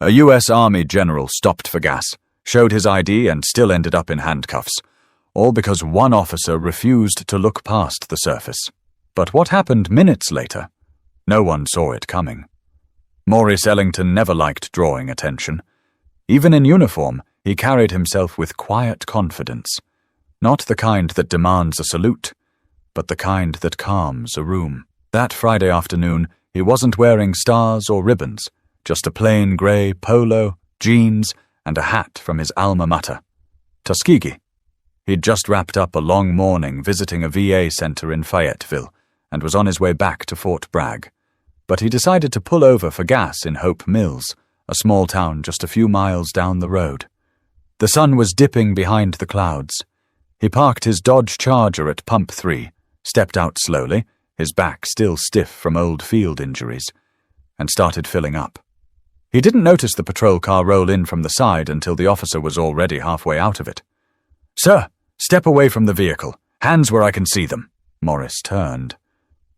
A U.S. Army general stopped for gas, showed his ID and still ended up in handcuffs, all because one officer refused to look past the surface. But what happened minutes later? No one saw it coming. Maurice Ellington never liked drawing attention. Even in uniform, he carried himself with quiet confidence, not the kind that demands a salute, but the kind that calms a room. That Friday afternoon, he wasn't wearing stars or ribbons, just a plain grey polo, jeans, and a hat from his alma mater, Tuskegee. He'd just wrapped up a long morning visiting a VA center in Fayetteville and was on his way back to Fort Bragg. But he decided to pull over for gas in Hope Mills, a small town just a few miles down the road. The sun was dipping behind the clouds. He parked his Dodge Charger at Pump 3, stepped out slowly, his back still stiff from old field injuries, and started filling up. He didn't notice the patrol car roll in from the side until the officer was already halfway out of it. "Sir, step away from the vehicle. Hands where I can see them." Maurice turned,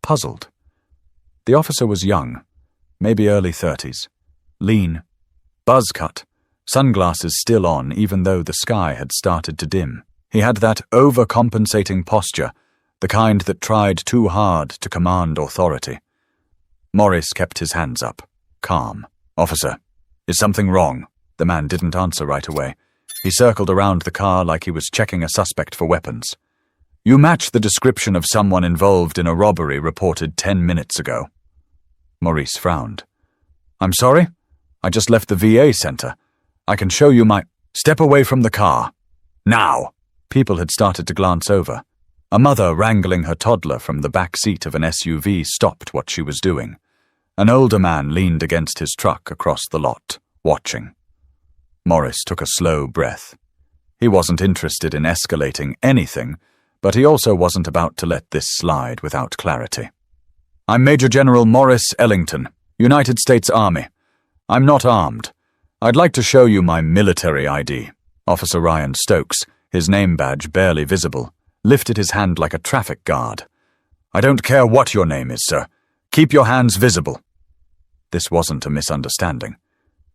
puzzled. The officer was young, maybe early 30s, lean, buzz cut, sunglasses still on even though the sky had started to dim. He had that overcompensating posture, the kind that tried too hard to command authority. Maurice kept his hands up, calm. "Officer, is something wrong?" The man didn't answer right away. He circled around the car like he was checking a suspect for weapons. "You match the description of someone involved in a robbery reported 10 minutes ago." Maurice frowned. "I'm sorry? I just left the VA center. I can show you my—" "Step away from the car. Now!" People had started to glance over. A mother wrangling her toddler from the back seat of an SUV stopped what she was doing. An older man leaned against his truck across the lot, watching. Maurice took a slow breath. He wasn't interested in escalating anything, but he also wasn't about to let this slide without clarity. "I'm Major General Maurice Ellington, United States Army. I'm not armed. I'd like to show you my military ID." Officer Ryan Stokes, his name badge barely visible, lifted his hand like a traffic guard. "I don't care what your name is, sir. Keep your hands visible." This wasn't a misunderstanding.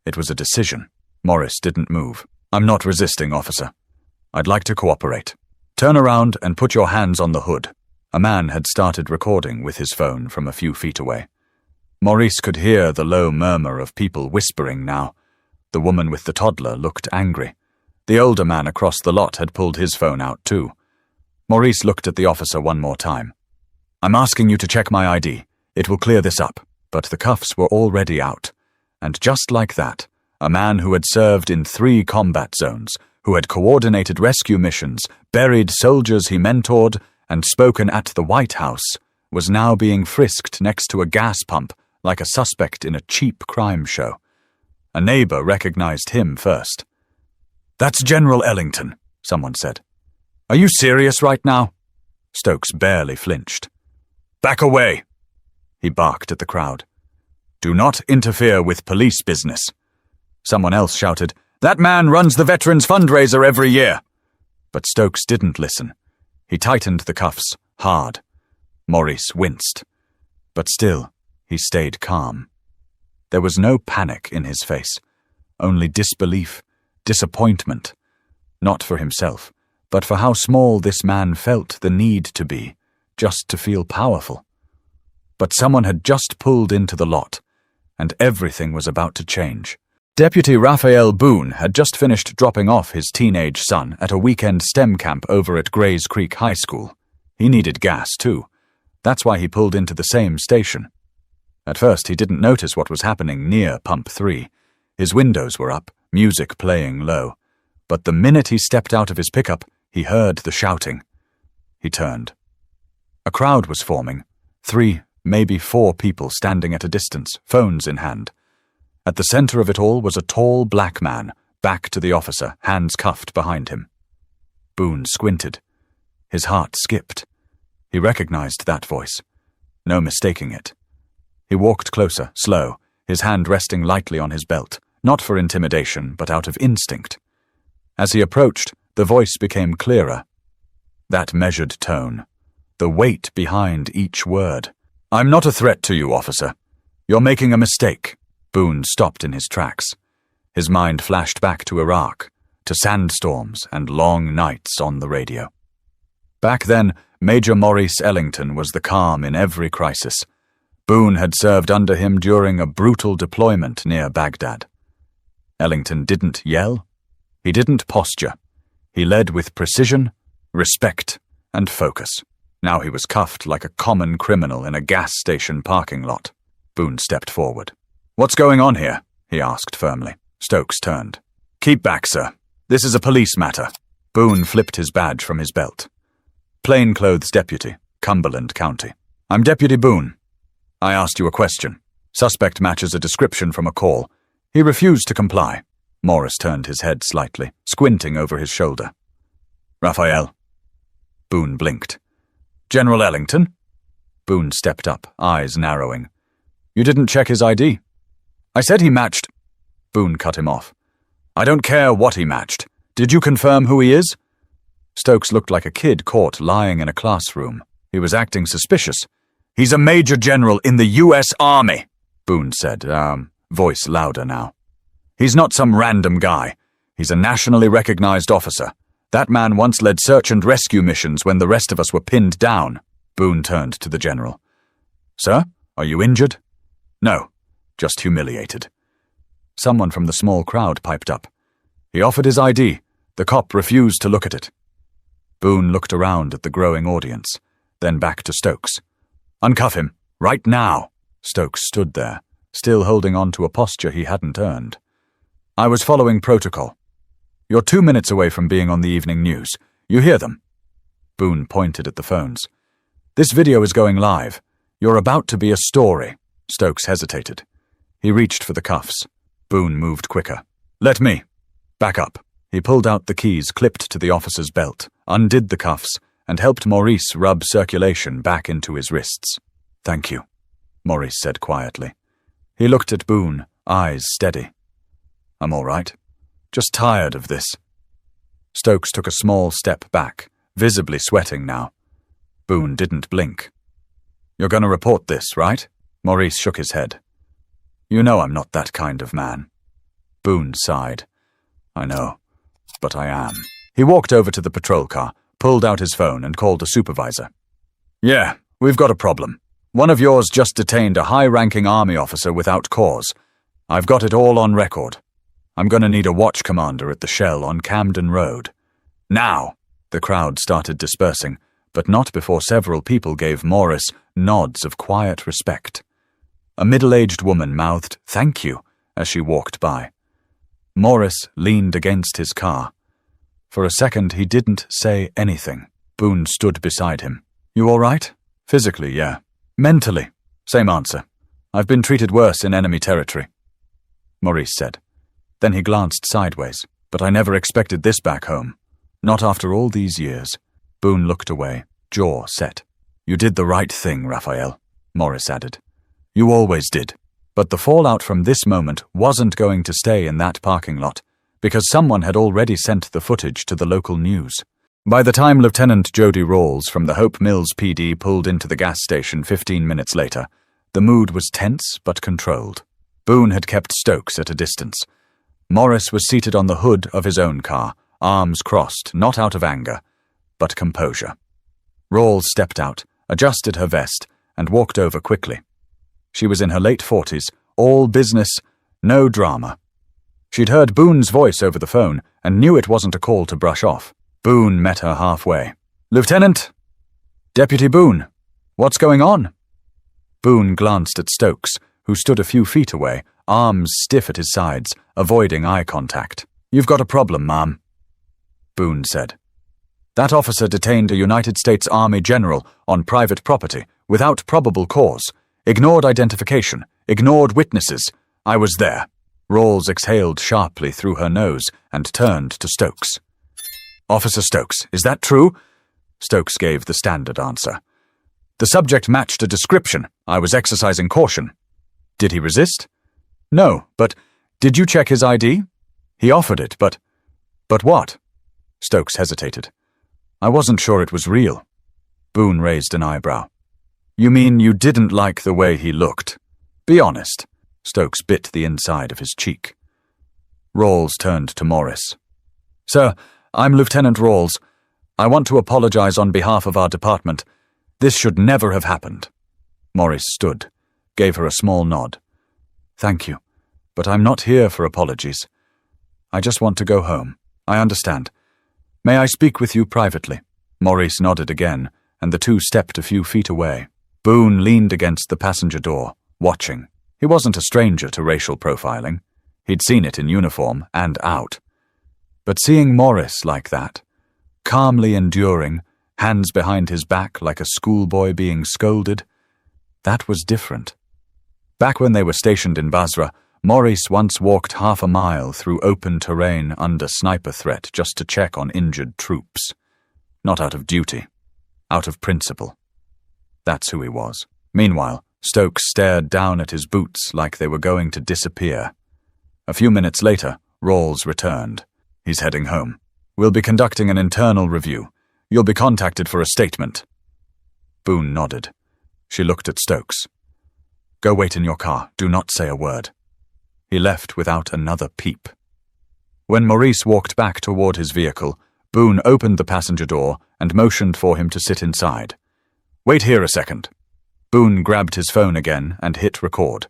It was a decision. Maurice didn't move. "I'm not resisting, officer. I'd like to cooperate. Turn around and put your hands on the hood." A man had started recording with his phone from a few feet away. Maurice could hear the low murmur of people whispering now. The woman with the toddler looked angry. The older man across the lot had pulled his phone out too. Maurice looked at the officer one more time. "I'm asking you to check my ID. It will clear this up." But the cuffs were already out. And just like that, a man who had served in 3 combat zones, who had coordinated rescue missions, buried soldiers he mentored, and spoken at the White House, was now being frisked next to a gas pump like a suspect in a cheap crime show. A neighbor recognized him first. "That's General Ellington," someone said. "Are you serious right now?" Stokes barely flinched. "Back away!" He barked at the crowd. "Do not interfere with police business." Someone else shouted, "That man runs the Veterans Fundraiser every year." But Stokes didn't listen. He tightened the cuffs, hard. Maurice winced. But still, he stayed calm. There was no panic in his face, only disbelief, disappointment. Not for himself, but for how small this man felt the need to be, just to feel powerful. But someone had just pulled into the lot, and everything was about to change. Deputy Raphael Boone had just finished dropping off his teenage son at a weekend STEM camp over at Grays Creek High School. He needed gas, too. That's why he pulled into the same station. At first, he didn't notice what was happening near Pump 3. His windows were up, music playing low. But the minute he stepped out of his pickup, he heard the shouting. He turned. A crowd was forming, 3, maybe 4 people standing at a distance, phones in hand. At the center of it all was a tall black man, back to the officer, hands cuffed behind him. Boone squinted. His heart skipped. He recognized that voice. No mistaking it. He walked closer, slow, his hand resting lightly on his belt, not for intimidation, but out of instinct. As he approached, the voice became clearer. That measured tone, the weight behind each word. "I'm not a threat to you, officer. You're making a mistake." Boone stopped in his tracks. His mind flashed back to Iraq, to sandstorms and long nights on the radio. Back then, Major Maurice Ellington was the calm in every crisis. Boone had served under him during a brutal deployment near Baghdad. Ellington didn't yell. He didn't posture. He led with precision, respect, and focus. Now he was cuffed like a common criminal in a gas station parking lot. Boone stepped forward. "What's going on here?" he asked firmly. Stokes turned. "Keep back, sir. This is a police matter." Boone flipped his badge from his belt. "Plainclothes deputy, Cumberland County. I'm Deputy Boone. I asked you a question. Suspect matches a description from a call. He refused to comply." Morris turned his head slightly, squinting over his shoulder. "Raphael." Boone blinked. "General Ellington?" Boone stepped up, eyes narrowing. "You didn't check his ID?" "I said he matched—" Boone cut him off. "I don't care what he matched. Did you confirm who he is?" Stokes looked like a kid caught lying in a classroom. He was acting suspicious. "He's a major general in the U.S. Army," Boone said, voice louder now. "He's not some random guy. He's a nationally recognized officer. That man once led search and rescue missions when the rest of us were pinned down." Boone turned to the general. "Sir, are you injured?" "No, just humiliated." Someone from the small crowd piped up. "He offered his ID. The cop refused to look at it." Boone looked around at the growing audience, then back to Stokes. "Uncuff him, right now." Stokes stood there, still holding on to a posture he hadn't earned. "I was following protocol. You're 2 minutes away from being on the evening news. You hear them?" Boone pointed at the phones. "This video is going live. You're about to be a story." Stokes hesitated. He reached for the cuffs. Boone moved quicker. "Let me." "Back up." He pulled out the keys clipped to the officer's belt, undid the cuffs, and helped Maurice rub circulation back into his wrists. "Thank you," Maurice said quietly. He looked at Boone, eyes steady. "I'm all right. Just tired of this." Stokes took a small step back, visibly sweating now. Boone didn't blink. "You're going to report this, right?" Maurice shook his head. "You know I'm not that kind of man." Boone sighed. "I know, but I am." He walked over to the patrol car, pulled out his phone, and called a supervisor. "Yeah, we've got a problem. One of yours just detained a high-ranking army officer without cause. I've got it all on record. I'm going to need a watch commander at the Shell on Camden Road. Now!" The crowd started dispersing, but not before several people gave Morris nods of quiet respect. A middle-aged woman mouthed "thank you" as she walked by. Morris leaned against his car. For a second he didn't say anything. Boone stood beside him. "You all right?" "Physically, yeah. Mentally, same answer. I've been treated worse in enemy territory," Maurice said. Then he glanced sideways. "But I never expected this back home. Not after all these years." Boone looked away, jaw set. "You did the right thing, Raphael," Morris added. "You always did." But the fallout from this moment wasn't going to stay in that parking lot, because someone had already sent the footage to the local news. By the time Lieutenant Jody Rawls from the Hope Mills PD pulled into the gas station 15 minutes later, the mood was tense but controlled. Boone had kept Stokes at a distance. Morris was seated on the hood of his own car, arms crossed, not out of anger, but composure. Rawls stepped out, adjusted her vest, and walked over quickly. She was in her late 40s, all business, no drama. She'd heard Boone's voice over the phone and knew it wasn't a call to brush off. Boone met her halfway. "Lieutenant!" "Deputy Boone! What's going on?" Boone glanced at Stokes, who stood a few feet away, arms stiff at his sides, avoiding eye contact. "You've got a problem, ma'am," Boone said. "That officer detained a United States Army general on private property without probable cause, ignored identification, ignored witnesses. I was there." Rawls exhaled sharply through her nose and turned to Stokes. "Officer Stokes, is that true?" Stokes gave the standard answer. "The subject matched a description. I was exercising caution." "Did he resist?" "No, but did you check his ID?" "He offered it, but..." "But what?" Stokes hesitated. "I wasn't sure it was real." Boone raised an eyebrow. "You mean you didn't like the way he looked? Be honest." Stokes bit the inside of his cheek. Rawls turned to Morris. "Sir, I'm Lieutenant Rawls. I want to apologize on behalf of our department. This should never have happened." Morris stood, gave her a small nod. "Thank you, but I'm not here for apologies. I just want to go home. I understand. May I speak with you privately?" Maurice nodded again, and the two stepped a few feet away. Boone leaned against the passenger door, watching. He wasn't a stranger to racial profiling. He'd seen it in uniform and out. But seeing Morris like that, calmly enduring, hands behind his back like a schoolboy being scolded, that was different. Back when they were stationed in Basra, Maurice once walked half a mile through open terrain under sniper threat just to check on injured troops. Not out of duty, out of principle. That's who he was. Meanwhile, Stokes stared down at his boots like they were going to disappear. A few minutes later, Rawls returned. "He's heading home. We'll be conducting an internal review. You'll be contacted for a statement." Boone nodded. She looked at Stokes. "Go wait in your car. Do not say a word." He left without another peep. When Maurice walked back toward his vehicle, Boone opened the passenger door and motioned for him to sit inside. "Wait here a second." Boone grabbed his phone again and hit record.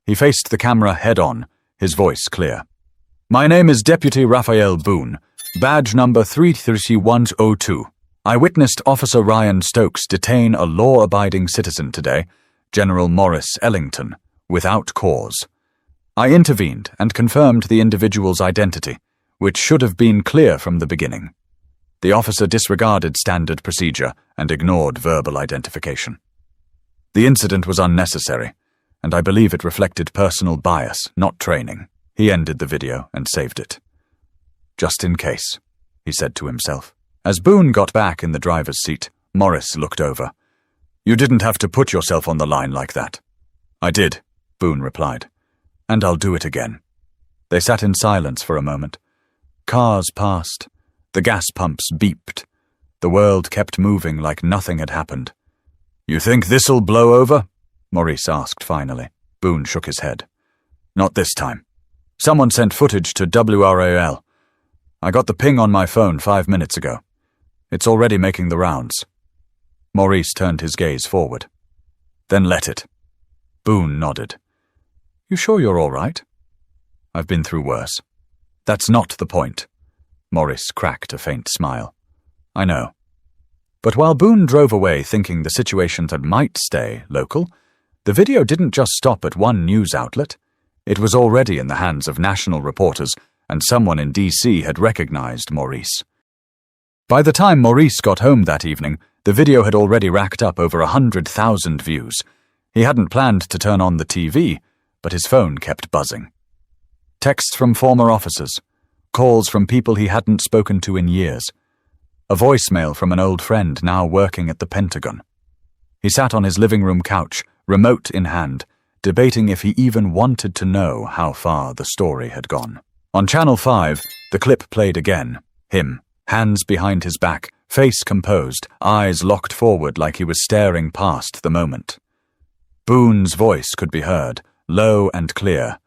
He faced the camera head-on, his voice clear. "My name is Deputy Raphael Boone, badge number 33102. I witnessed Officer Ryan Stokes detain a law-abiding citizen today, General Morris Ellington, without cause. I intervened and confirmed the individual's identity, which should have been clear from the beginning. The officer disregarded standard procedure and ignored verbal identification. The incident was unnecessary, and I believe it reflected personal bias, not training." He ended the video and saved it. "Just in case," he said to himself. As Boone got back in the driver's seat, Morris looked over. "You didn't have to put yourself on the line like that." "I did," Boone replied. "And I'll do it again." They sat in silence for a moment. Cars passed. The gas pumps beeped. The world kept moving like nothing had happened. "You think this'll blow over?" Maurice asked finally. Boone shook his head. "Not this time. Someone sent footage to WRAL. I got the ping on my phone 5 minutes ago. It's already making the rounds." Maurice turned his gaze forward. "Then let it." Boone nodded. "You sure you're all right?" "I've been through worse." "That's not the point." Maurice cracked a faint smile. "I know." But while Boone drove away thinking the situation that might stay local, the video didn't just stop at one news outlet. It was already in the hands of national reporters, and someone in D.C. had recognized Maurice. By the time Maurice got home that evening, the video had already racked up over 100,000 views. He hadn't planned to turn on the TV, but his phone kept buzzing. Texts from former officers, calls from people he hadn't spoken to in years, a voicemail from an old friend now working at the Pentagon. He sat on his living room couch, remote in hand, debating if he even wanted to know how far the story had gone. On Channel 5, the clip played again. Him, hands behind his back, face composed, eyes locked forward like he was staring past the moment. Boone's voice could be heard, low and clear.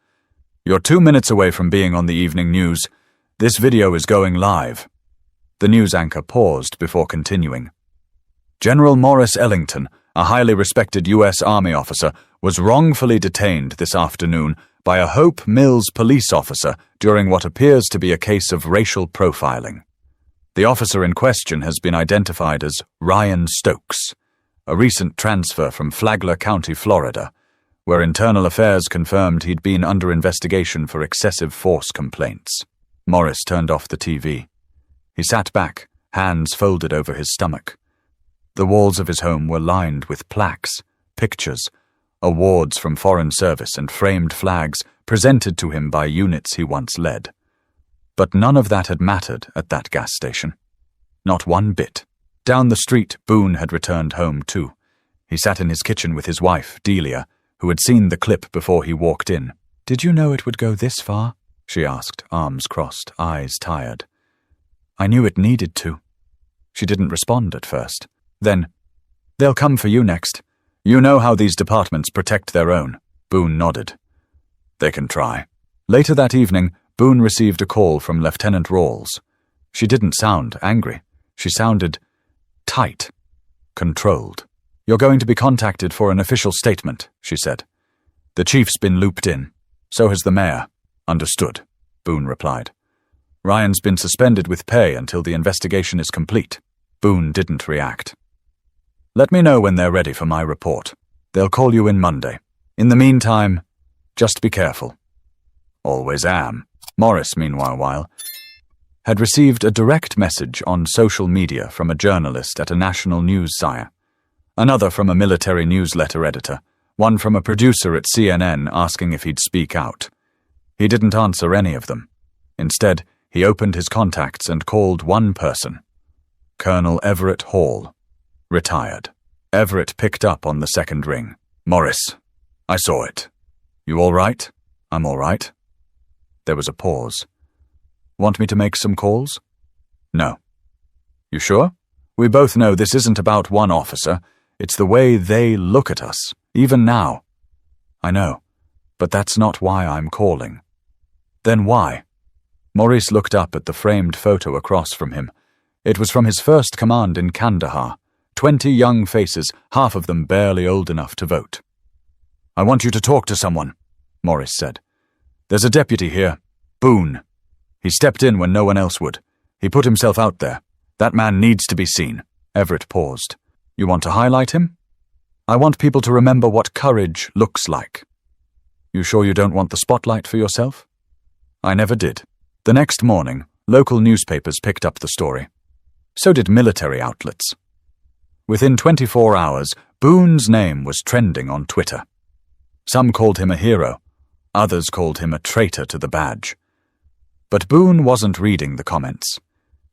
"You're 2 minutes away from being on the evening news. This video is going live." The news anchor paused before continuing. "General Morris Ellington, a highly respected U.S. Army officer, was wrongfully detained this afternoon by a Hope Mills police officer during what appears to be a case of racial profiling. The officer in question has been identified as Ryan Stokes, a recent transfer from Flagler County, Florida, where Internal Affairs confirmed he'd been under investigation for excessive force complaints." Morris turned off the TV. He sat back, hands folded over his stomach. The walls of his home were lined with plaques, pictures, awards from Foreign Service and framed flags presented to him by units he once led. But none of that had mattered at that gas station. Not one bit. Down the street, Boone had returned home too. He sat in his kitchen with his wife, Delia, who had seen the clip before he walked in. "Did you know it would go this far?" she asked, arms crossed, eyes tired. "I knew it needed to." She didn't respond at first. Then, "They'll come for you next. You know how these departments protect their own." Boone nodded. "They can try." Later that evening, Boone received a call from Lieutenant Rawls. She didn't sound angry. She sounded tight, controlled. "You're going to be contacted for an official statement," she said. "The chief's been looped in. So has the mayor." "Understood," Boone replied. "Ryan's been suspended with pay until the investigation is complete." Boone didn't react. "Let me know when they're ready for my report. They'll call you in Monday. In the meantime, just be careful." "Always am." Morris, meanwhile, had received a direct message on social media from a journalist at a national news sire, another from a military newsletter editor, one from a producer at CNN asking if he'd speak out. He didn't answer any of them. Instead, he opened his contacts and called one person, Colonel Everett Hall, retired. Everett picked up on the second ring. "Morris, I saw it. You all right?" "I'm all right." There was a pause. "Want me to make some calls?" "No." "You sure? We both know this isn't about one officer. It's the way they look at us, even now." "I know, but that's not why I'm calling." "Then why?" Maurice looked up at the framed photo across from him. It was from his first command in Kandahar. 20 young faces, half of them barely old enough to vote. "I want you to talk to someone," Maurice said. "There's a deputy here, Boone. He stepped in when no one else would. He put himself out there. That man needs to be seen." Everett paused. "You want to highlight him?" "I want people to remember what courage looks like." "You sure you don't want the spotlight for yourself?" "I never did." The next morning, local newspapers picked up the story. So did military outlets. Within 24 hours, Boone's name was trending on Twitter. Some called him a hero. Others called him a traitor to the badge. But Boone wasn't reading the comments.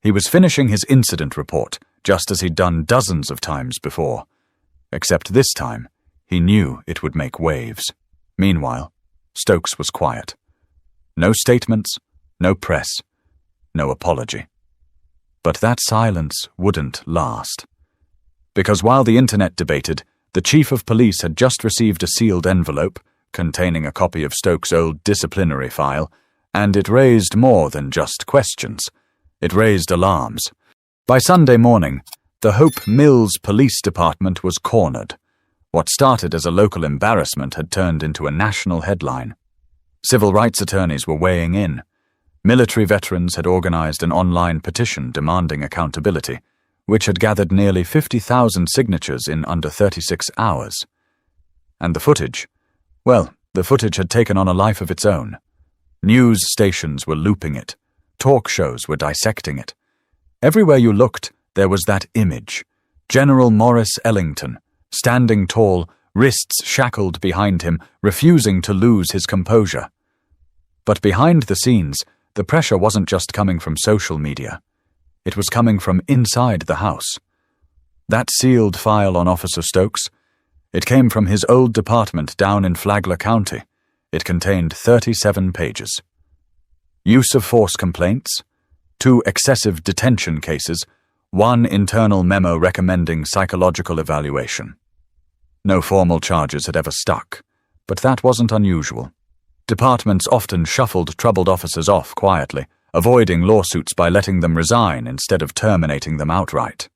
He was finishing his incident report, just as he'd done dozens of times before. Except this time, he knew it would make waves. Meanwhile, Stokes was quiet. No statements, no press, no apology. But that silence wouldn't last. Because while the internet debated, the chief of police had just received a sealed envelope containing a copy of Stokes' old disciplinary file, and it raised more than just questions. It raised alarms. By Sunday morning, the Hope Mills Police Department was cornered. What started as a local embarrassment had turned into a national headline. Civil rights attorneys were weighing in. Military veterans had organized an online petition demanding accountability, which had gathered nearly 50,000 signatures in under 36 hours. And the footage had taken on a life of its own. News stations were looping it. Talk shows were dissecting it. Everywhere you looked, there was that image. General Morris Ellington, standing tall, wrists shackled behind him, refusing to lose his composure. But behind the scenes, the pressure wasn't just coming from social media. It was coming from inside the house. That sealed file on Officer Stokes, it came from his old department down in Flagler County. It contained 37 pages. Use of force complaints, 2 excessive detention cases, 1 internal memo recommending psychological evaluation. No formal charges had ever stuck, but that wasn't unusual. Departments often shuffled troubled officers off quietly, avoiding lawsuits by letting them resign instead of terminating them outright.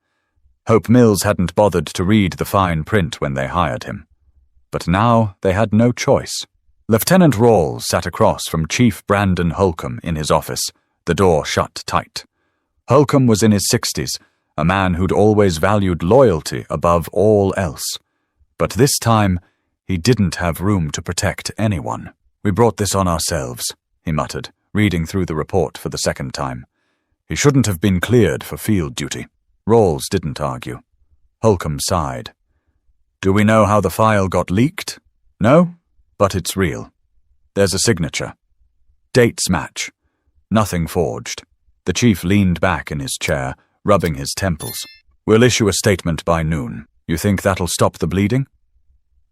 Hope Mills hadn't bothered to read the fine print when they hired him. But now they had no choice. Lieutenant Rawls sat across from Chief Brandon Holcomb in his office, the door shut tight. Holcomb was in his 60s, a man who'd always valued loyalty above all else. But this time, he didn't have room to protect anyone. "We brought this on ourselves," he muttered, reading through the report for the second time. "He shouldn't have been cleared for field duty." Rawls didn't argue. Holcomb sighed. "Do we know how the file got leaked? No? But it's real. There's a signature. Dates match. Nothing forged." The chief leaned back in his chair, rubbing his temples. "We'll issue a statement by noon. You think that'll stop the bleeding?"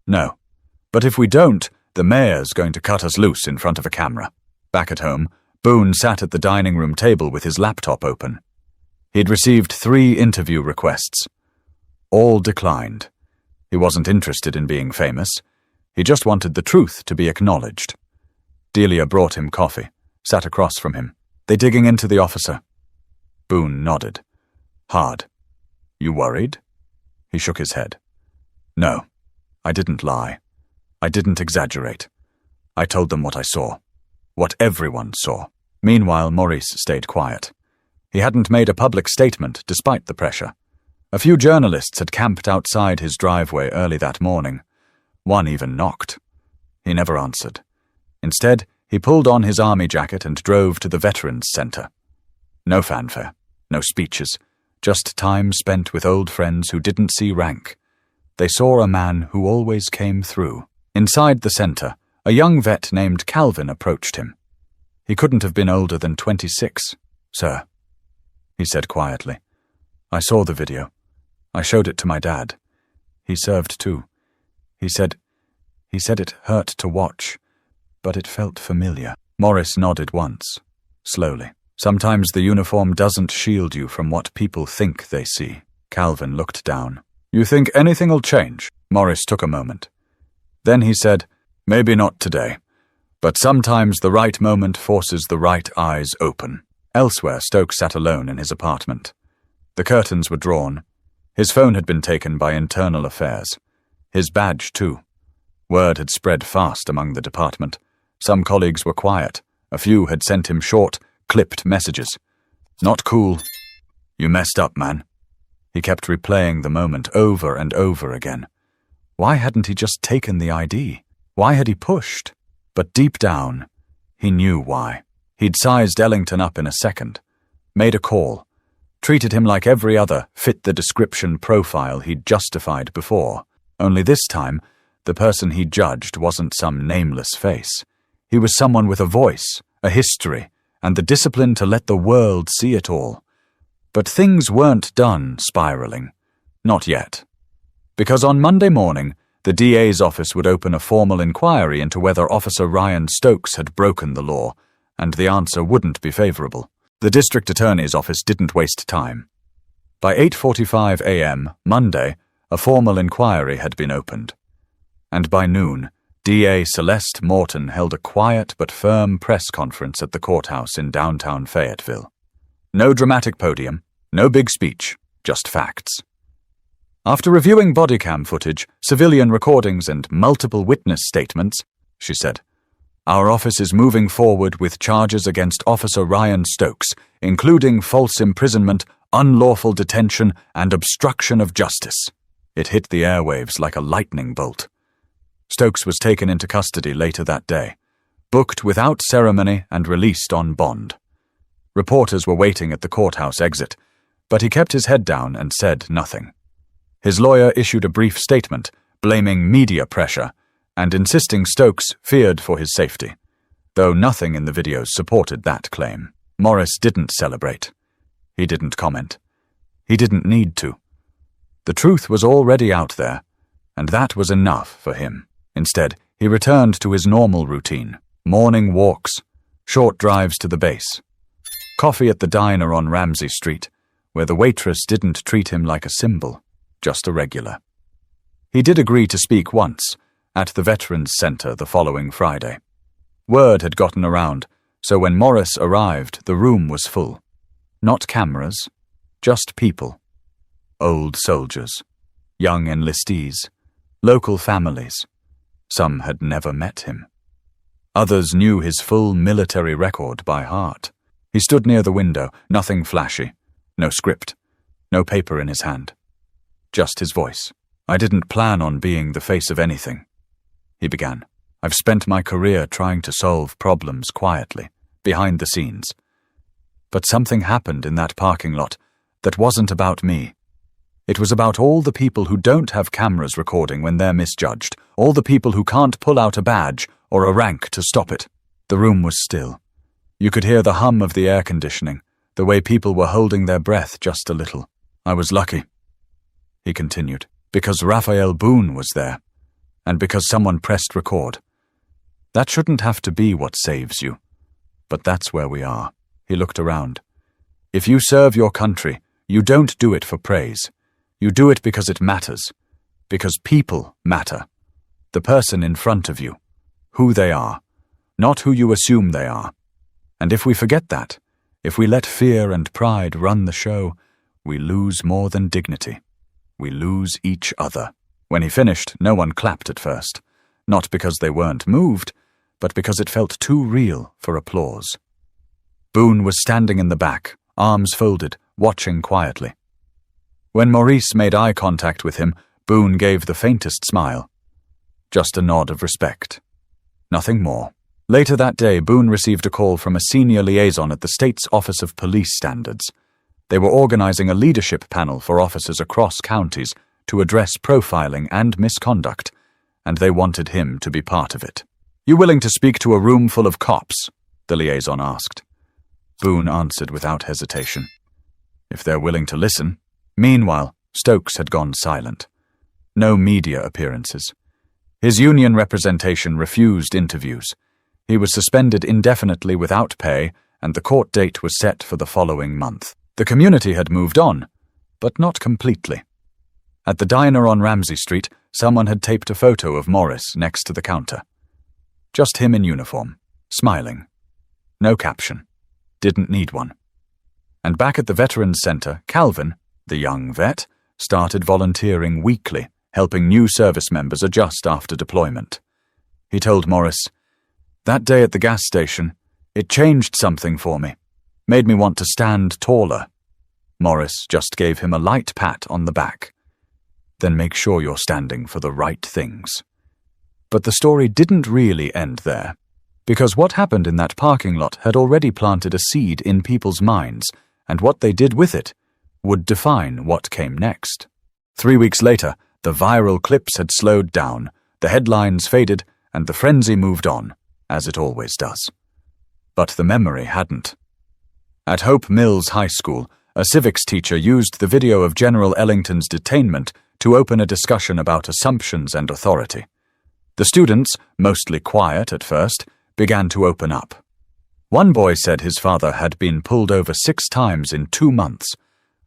"No. But if we don't, the mayor's going to cut us loose in front of a camera." Back at home, Boone sat at the dining room table with his laptop open. He'd received 3 interview requests. All declined. He wasn't interested in being famous. He just wanted the truth to be acknowledged. Delia brought him coffee, sat across from him. "They digging into the officer." Boone nodded. Hard. "You worried?" He shook his head. "No, I didn't lie. I didn't exaggerate. I told them what I saw. What everyone saw." Meanwhile, Maurice stayed quiet. He hadn't made a public statement despite the pressure. A few journalists had camped outside his driveway early that morning. One even knocked. He never answered. Instead, he pulled on his army jacket and drove to the Veterans Center. No fanfare, no speeches, just time spent with old friends who didn't see rank. They saw a man who always came through. Inside the center, a young vet named Calvin approached him. He couldn't have been older than 26, "Sir," he said quietly. "I saw the video. I showed it to my dad. He served too. He said it hurt to watch, but it felt familiar." Maurice nodded once, slowly. "Sometimes the uniform doesn't shield you from what people think they see." Calvin looked down. "You think anything'll change?" Maurice took a moment. Then he said, "Maybe not today, but sometimes the right moment forces the right eyes open." Elsewhere, Stokes sat alone in his apartment. The curtains were drawn. His phone had been taken by Internal Affairs. His badge, too. Word had spread fast among the department. Some colleagues were quiet. A few had sent him short, clipped messages. "Not cool. You messed up, man." He kept replaying the moment over and over again. Why hadn't he just taken the ID? Why had he pushed? But deep down, he knew why. He'd sized Ellington up in a second, made a call, treated him like every other fit-the-description profile he'd justified before. Only this time, the person he judged wasn't some nameless face. He was someone with a voice, a history, and the discipline to let the world see it all. But things weren't done spiraling. Not yet. Because on Monday morning, the DA's office would open a formal inquiry into whether Officer Ryan Stokes had broken the law, and the answer wouldn't be favorable. The district attorney's office didn't waste time. By 8:45 a.m., Monday, a formal inquiry had been opened. And by noon, DA Celeste Morton held a quiet but firm press conference at the courthouse in downtown Fayetteville. No dramatic podium, no big speech, just facts. After reviewing body cam footage, civilian recordings, and multiple witness statements, she said, "Our office is moving forward with charges against Officer Ryan Stokes, including false imprisonment, unlawful detention, and obstruction of justice." It hit the airwaves like a lightning bolt. Stokes was taken into custody later that day, booked without ceremony and released on bond. Reporters were waiting at the courthouse exit, but he kept his head down and said nothing. His lawyer issued a brief statement, blaming media pressure, and insisting Stokes feared for his safety, though nothing in the videos supported that claim. Maurice didn't celebrate. He didn't comment. He didn't need to. The truth was already out there, and that was enough for him. Instead, he returned to his normal routine: morning walks, short drives to the base, coffee at the diner on Ramsey Street, where the waitress didn't treat him like a symbol, just a regular. He did agree to speak once, at the Veterans Center the following Friday. Word had gotten around, so when Maurice arrived, the room was full. Not cameras, just people. Old soldiers, young enlistees, local families. Some had never met him. Others knew his full military record by heart. He stood near the window, nothing flashy, no script, no paper in his hand. Just his voice. "I didn't plan on being the face of anything," he began. "I've spent my career trying to solve problems quietly, behind the scenes. But something happened in that parking lot that wasn't about me. It was about all the people who don't have cameras recording when they're misjudged, all the people who can't pull out a badge or a rank to stop it." The room was still. You could hear the hum of the air conditioning, the way people were holding their breath just a little. "I was lucky," he continued, "because Raphael Boone was there, and because someone pressed record. That shouldn't have to be what saves you, but that's where we are." He looked around. "If you serve your country, you don't do it for praise. You do it because it matters, because people matter. The person in front of you, who they are, not who you assume they are. And if we forget that, if we let fear and pride run the show, we lose more than dignity. We lose each other. When he finished, no one clapped at first, not because they weren't moved, but because it felt too real for applause. Boone was standing in the back, arms folded, watching quietly. When Maurice made eye contact with him, Boone gave the faintest smile. Just a nod of respect. Nothing more. Later that day, Boone received a call from a senior liaison at the state's Office of Police Standards. They were organizing a leadership panel for officers across counties to address profiling and misconduct, and they wanted him to be part of it. "You willing to speak to a room full of cops?" the liaison asked. Boone answered without hesitation. "If they're willing to listen." Meanwhile, Stokes had gone silent. No media appearances. His union representation refused interviews. He was suspended indefinitely without pay, and the court date was set for the following month. The community had moved on, but not completely. At the diner on Ramsey Street, someone had taped a photo of Morris next to the counter. Just him in uniform, smiling. No caption. Didn't need one. And back at the Veterans Center, Calvin, the young vet, started volunteering weekly, helping new service members adjust after deployment. He told Morris, "That day at the gas station, it changed something for me. Made me want to stand taller." Morris just gave him a light pat on the back. "Then make sure you're standing for the right things." But the story didn't really end there, because what happened in that parking lot had already planted a seed in people's minds, and what they did with it would define what came next. 3 weeks later, the viral clips had slowed down, the headlines faded, and the frenzy moved on, as it always does. But the memory hadn't. At Hope Mills High School, a civics teacher used the video of General Ellington's detainment to open a discussion about assumptions and authority. The students, mostly quiet at first, began to open up. One boy said his father had been pulled over 6 times in 2 months.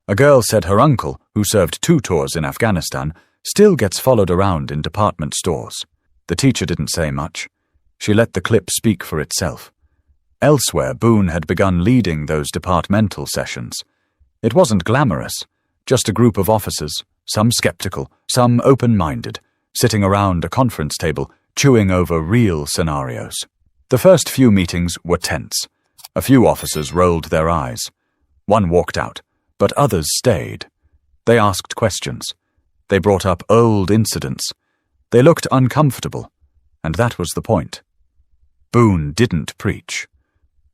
A girl said her uncle, who served 2 tours in Afghanistan, still gets followed around in department stores. The teacher didn't say much. She let the clip speak for itself. Elsewhere, Boone had begun leading those departmental sessions. It wasn't glamorous, just a group of officers, some skeptical, some open-minded, sitting around a conference table, chewing over real scenarios. The first few meetings were tense. A few officers rolled their eyes. One walked out, but others stayed. They asked questions. They brought up old incidents. They looked uncomfortable, and that was the point. Boone didn't preach.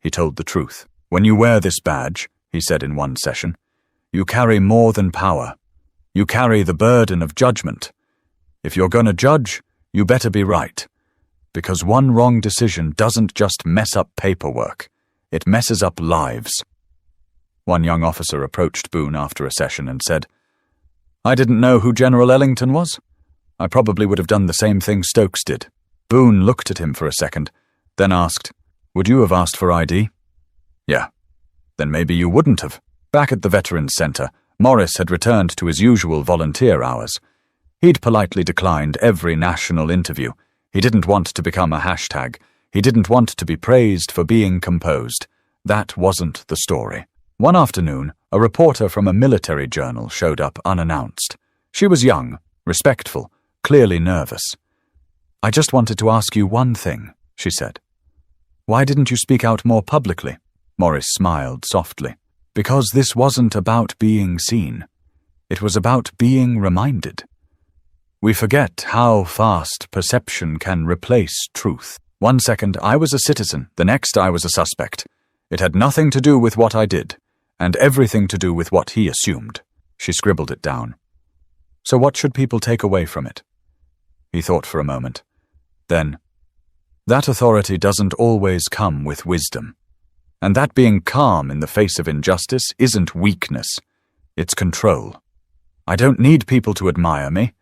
He told the truth. "When you wear this badge," he said in one session, "you carry more than power. You carry the burden of judgment. If you're going to judge, you better be right. Because one wrong decision doesn't just mess up paperwork. It messes up lives." One young officer approached Boone after a session and said, "I didn't know who General Ellington was. I probably would have done the same thing Stokes did." Boone looked at him for a second, then asked, "Would you have asked for ID?" "Yeah." "Then maybe you wouldn't have." Back at the Veterans Center, Morris had returned to his usual volunteer hours. He'd politely declined every national interview. He didn't want to become a hashtag. He didn't want to be praised for being composed. That wasn't the story. One afternoon, a reporter from a military journal showed up unannounced. She was young, respectful, clearly nervous. "I just wanted to ask you one thing," she said. "Why didn't you speak out more publicly?" Morris smiled softly. "Because this wasn't about being seen. It was about being reminded. We forget how fast perception can replace truth. One second I was a citizen, the next I was a suspect. It had nothing to do with what I did, and everything to do with what he assumed." She scribbled it down. "So what should people take away from it?" He thought for a moment. Then, "That authority doesn't always come with wisdom. And that being calm in the face of injustice isn't weakness. It's control. I don't need people to admire me.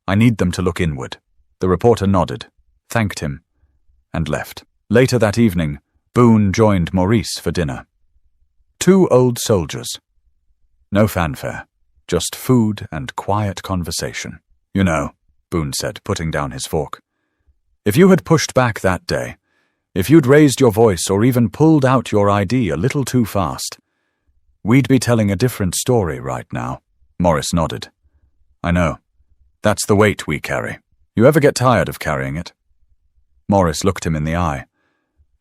I need them to look inward." The reporter nodded, thanked him, and left. Later that evening, Boone joined Maurice for dinner. 2 old soldiers. No fanfare, just food and quiet conversation. "You know," Boone said, putting down his fork, "if you had pushed back that day, If you'd raised your voice or even pulled out your ID a little too fast, we'd be telling a different story right now." Morris nodded. "I know. That's the weight we carry. You ever get tired of carrying it?" Morris looked him in the eye.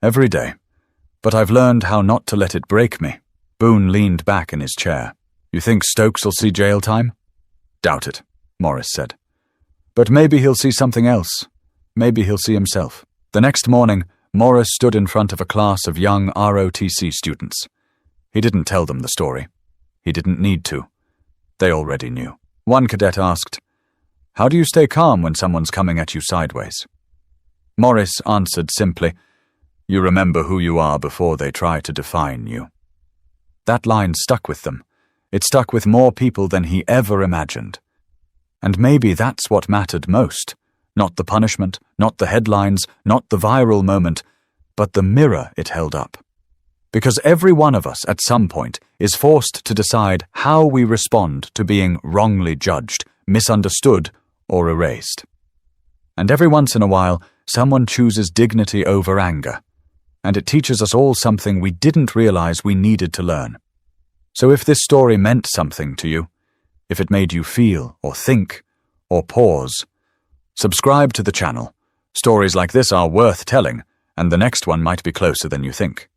"Every day. But I've learned how not to let it break me." Boone leaned back in his chair. "You think Stokes will see jail time?" "Doubt it," Morris said. "But maybe he'll see something else. Maybe he'll see himself." The next morning, Morris stood in front of a class of young ROTC students. He didn't tell them the story. He didn't need to. They already knew. One cadet asked, "How do you stay calm when someone's coming at you sideways?" Morris answered simply, "You remember who you are before they try to define you." That line stuck with them. It stuck with more people than he ever imagined. And maybe that's what mattered most. Not the punishment, not the headlines, not the viral moment, but the mirror it held up. Because every one of us at some point is forced to decide how we respond to being wrongly judged, misunderstood, or erased. And every once in a while, someone chooses dignity over anger, and it teaches us all something we didn't realize we needed to learn. So if this story meant something to you, if it made you feel or think or pause, subscribe to the channel. Stories like this are worth telling, and the next one might be closer than you think.